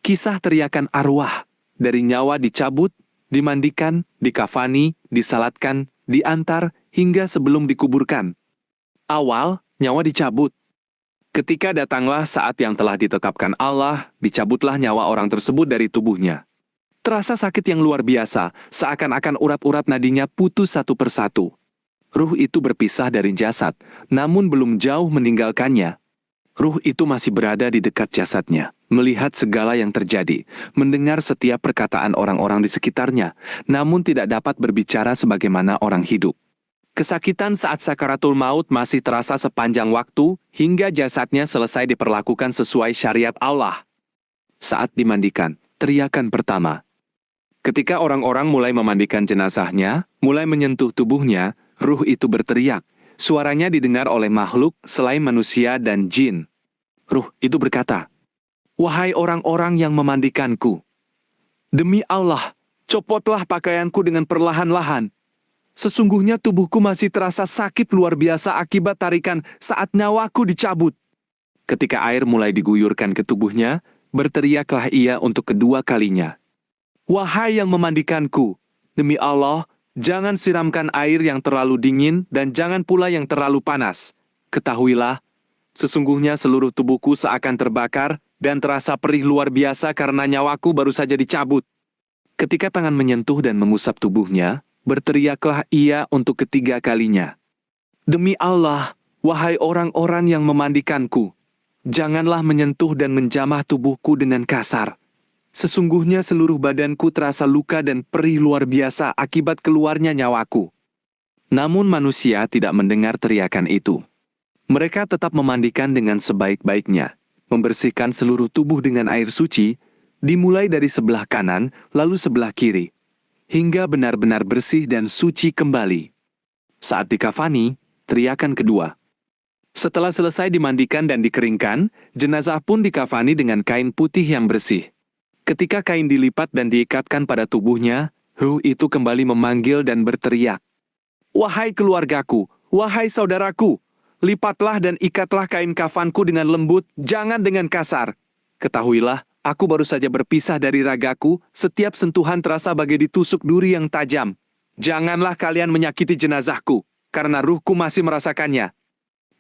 Kisah teriakan arwah, dari nyawa dicabut, dimandikan, dikafani, disalatkan, diantar, hingga sebelum dikuburkan. Awal, nyawa dicabut. Ketika datanglah saat yang telah ditetapkan Allah, dicabutlah nyawa orang tersebut dari tubuhnya. Terasa sakit yang luar biasa, seakan-akan urat-urat nadinya putus satu persatu. Ruh itu berpisah dari jasad, namun belum jauh meninggalkannya. Ruh itu masih berada di dekat jasadnya, melihat segala yang terjadi, mendengar setiap perkataan orang-orang di sekitarnya, namun tidak dapat berbicara sebagaimana orang hidup. Kesakitan saat sakaratul maut masih terasa sepanjang waktu, hingga jasadnya selesai diperlakukan sesuai syariat Allah. Saat dimandikan, teriakan pertama. Ketika orang-orang mulai memandikan jenazahnya, mulai menyentuh tubuhnya, ruh itu berteriak. Suaranya didengar oleh makhluk selain manusia dan jin. Ruh itu berkata, "Wahai orang-orang yang memandikanku, demi Allah, copotlah pakaianku dengan perlahan-lahan. Sesungguhnya tubuhku masih terasa sakit luar biasa akibat tarikan saat nyawaku dicabut." Ketika air mulai diguyurkan ke tubuhnya, berteriaklah ia untuk kedua kalinya. "Wahai yang memandikanku, demi Allah, jangan siramkan air yang terlalu dingin dan jangan pula yang terlalu panas. Ketahuilah, sesungguhnya seluruh tubuhku seakan terbakar dan terasa perih luar biasa karena nyawaku baru saja dicabut." Ketika tangan menyentuh dan mengusap tubuhnya, berteriaklah ia untuk ketiga kalinya. "Demi Allah, wahai orang-orang yang memandikanku, janganlah menyentuh dan menjamah tubuhku dengan kasar. Sesungguhnya seluruh badanku terasa luka dan perih luar biasa akibat keluarnya nyawaku." Namun manusia tidak mendengar teriakan itu. Mereka tetap memandikan dengan sebaik-baiknya, membersihkan seluruh tubuh dengan air suci, dimulai dari sebelah kanan, lalu sebelah kiri, hingga benar-benar bersih dan suci kembali. Saat dikafani, teriakan kedua. Setelah selesai dimandikan dan dikeringkan, jenazah pun dikafani dengan kain putih yang bersih. Ketika kain dilipat dan diikatkan pada tubuhnya, ruh itu kembali memanggil dan berteriak, "Wahai keluargaku, wahai saudaraku, lipatlah dan ikatlah kain kafanku dengan lembut, jangan dengan kasar. Ketahuilah, aku baru saja berpisah dari ragaku, setiap sentuhan terasa bagai ditusuk duri yang tajam. Janganlah kalian menyakiti jenazahku, karena ruhku masih merasakannya."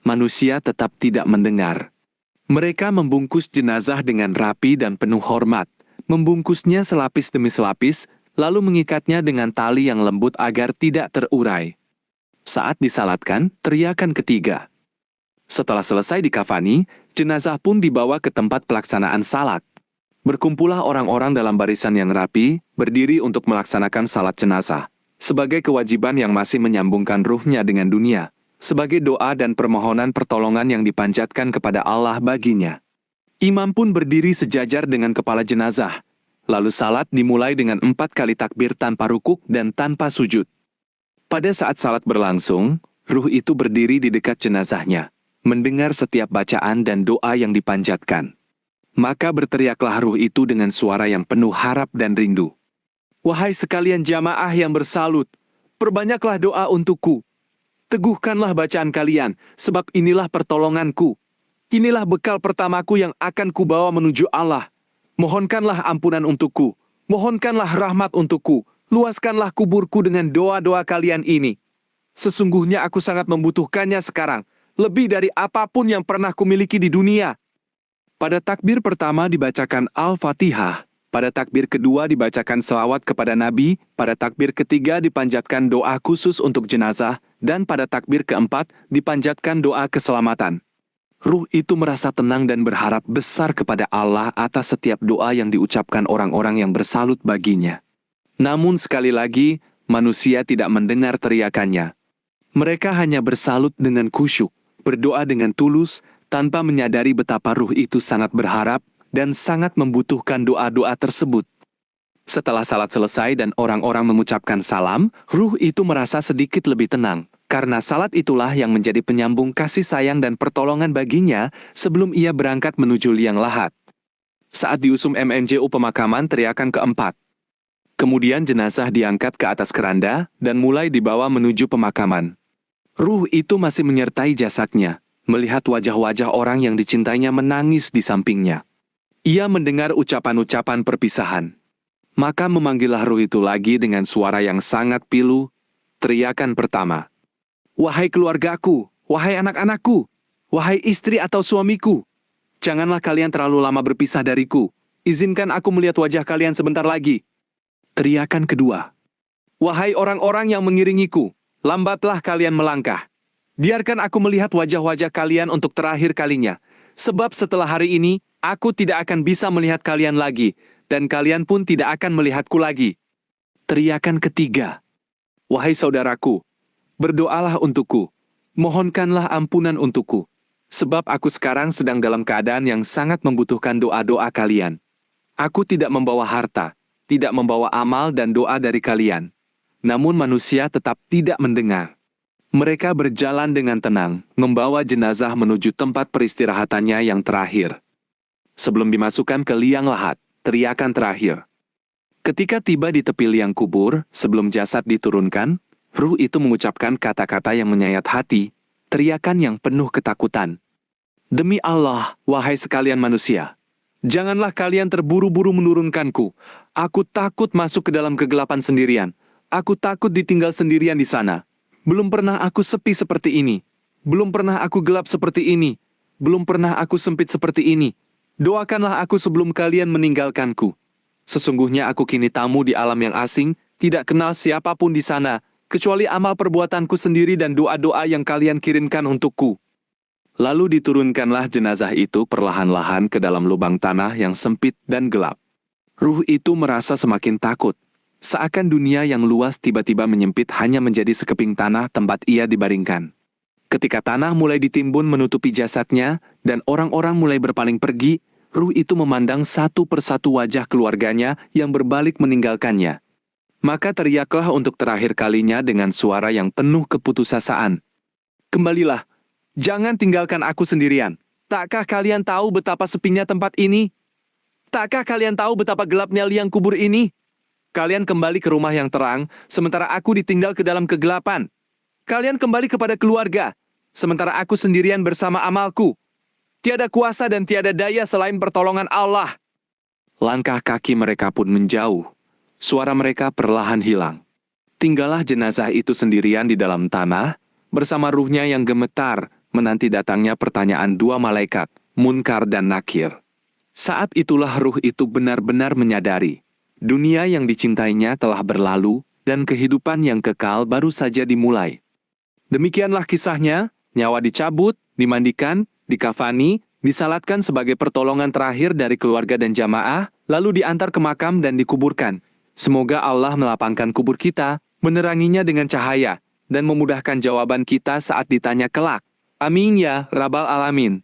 Manusia tetap tidak mendengar. Mereka membungkus jenazah dengan rapi dan penuh hormat, membungkusnya selapis demi selapis, lalu mengikatnya dengan tali yang lembut agar tidak terurai. Saat disalatkan, teriakan ketiga. Setelah selesai dikafani, jenazah pun dibawa ke tempat pelaksanaan salat. Berkumpullah orang-orang dalam barisan yang rapi, berdiri untuk melaksanakan salat jenazah, sebagai kewajiban yang masih menyambungkan ruhnya dengan dunia, sebagai doa dan permohonan pertolongan yang dipanjatkan kepada Allah baginya. Imam pun berdiri sejajar dengan kepala jenazah, lalu salat dimulai dengan 4 kali takbir tanpa rukuk dan tanpa sujud. Pada saat salat berlangsung, ruh itu berdiri di dekat jenazahnya, mendengar setiap bacaan dan doa yang dipanjatkan. Maka berteriaklah ruh itu dengan suara yang penuh harap dan rindu. "Wahai sekalian jamaah yang bersalut, perbanyaklah doa untukku. Teguhkanlah bacaan kalian, sebab inilah pertolonganku. Inilah bekal pertamaku yang akan kubawa menuju Allah. Mohonkanlah ampunan untukku, mohonkanlah rahmat untukku, luaskanlah kuburku dengan doa-doa kalian ini. Sesungguhnya aku sangat membutuhkannya sekarang, lebih dari apapun yang pernah kumiliki di dunia." Pada takbir pertama dibacakan Al-Fatihah, pada takbir kedua dibacakan selawat kepada Nabi, pada takbir ketiga dipanjatkan doa khusus untuk jenazah, dan pada takbir keempat dipanjatkan doa keselamatan. Ruh itu merasa tenang dan berharap besar kepada Allah atas setiap doa yang diucapkan orang-orang yang bersalut baginya. Namun sekali lagi, manusia tidak mendengar teriakannya. Mereka hanya bersalut dengan khusyuk, berdoa dengan tulus, tanpa menyadari betapa ruh itu sangat berharap dan sangat membutuhkan doa-doa tersebut. Setelah salat selesai dan orang-orang mengucapkan salam, ruh itu merasa sedikit lebih tenang, karena salat itulah yang menjadi penyambung kasih sayang dan pertolongan baginya sebelum ia berangkat menuju liang lahat. Saat diusung MNJU pemakaman teriakan keempat. Kemudian jenazah diangkat ke atas keranda dan mulai dibawa menuju pemakaman. Ruh itu masih menyertai jasadnya, melihat wajah-wajah orang yang dicintainya menangis di sampingnya. Ia mendengar ucapan-ucapan perpisahan. Maka memanggillah ruh itu lagi dengan suara yang sangat pilu. Teriakan pertama, "Wahai keluargaku, wahai anak-anakku, wahai istri atau suamiku, janganlah kalian terlalu lama berpisah dariku. Izinkan aku melihat wajah kalian sebentar lagi." Teriakan kedua, "Wahai orang-orang yang mengiringiku, lambatlah kalian melangkah. Biarkan aku melihat wajah-wajah kalian untuk terakhir kalinya. Sebab setelah hari ini, aku tidak akan bisa melihat kalian lagi, dan kalian pun tidak akan melihatku lagi." Teriakan ketiga, "Wahai saudaraku, berdoalah untukku, mohonkanlah ampunan untukku, sebab aku sekarang sedang dalam keadaan yang sangat membutuhkan doa-doa kalian. Aku tidak membawa harta, tidak membawa amal dan doa dari kalian." Namun manusia tetap tidak mendengar. Mereka berjalan dengan tenang, membawa jenazah menuju tempat peristirahatannya yang terakhir. Sebelum dimasukkan ke liang lahat, teriakan terakhir. Ketika tiba di tepi liang kubur, sebelum jasad diturunkan, ruh itu mengucapkan kata-kata yang menyayat hati, teriakan yang penuh ketakutan. "Demi Allah, wahai sekalian manusia, janganlah kalian terburu-buru menurunkanku. Aku takut masuk ke dalam kegelapan sendirian. Aku takut ditinggal sendirian di sana. Belum pernah aku sepi seperti ini. Belum pernah aku gelap seperti ini. Belum pernah aku sempit seperti ini. Doakanlah aku sebelum kalian meninggalkanku. Sesungguhnya aku kini tamu di alam yang asing, tidak kenal siapapun di sana, kecuali amal perbuatanku sendiri dan doa-doa yang kalian kirimkan untukku." Lalu diturunkanlah jenazah itu perlahan-lahan ke dalam lubang tanah yang sempit dan gelap. Ruh itu merasa semakin takut. Seakan dunia yang luas tiba-tiba menyempit hanya menjadi sekeping tanah tempat ia dibaringkan. Ketika tanah mulai ditimbun menutupi jasadnya, dan orang-orang mulai berpaling pergi, ruh itu memandang satu persatu wajah keluarganya yang berbalik meninggalkannya. Maka teriaklah untuk terakhir kalinya dengan suara yang penuh keputusasaan, "Kembalilah, jangan tinggalkan aku sendirian. Takkah kalian tahu betapa sepinya tempat ini? Takkah kalian tahu betapa gelapnya liang kubur ini? Kalian kembali ke rumah yang terang, sementara aku ditinggal ke dalam kegelapan. Kalian kembali kepada keluarga, sementara aku sendirian bersama amalku. Tiada kuasa dan tiada daya selain pertolongan Allah." Langkah kaki mereka pun menjauh. Suara mereka perlahan hilang. Tinggallah jenazah itu sendirian di dalam tanah, bersama ruhnya yang gemetar, menanti datangnya pertanyaan dua malaikat, Munkar dan Nakir. Saat itulah ruh itu benar-benar menyadari, dunia yang dicintainya telah berlalu, dan kehidupan yang kekal baru saja dimulai. Demikianlah kisahnya, nyawa dicabut, dimandikan, dikafani, disalatkan sebagai pertolongan terakhir dari keluarga dan jamaah, lalu diantar ke makam dan dikuburkan. Semoga Allah melapangkan kubur kita, meneranginya dengan cahaya, dan memudahkan jawaban kita saat ditanya kelak. Amin ya Rabbal Alamin.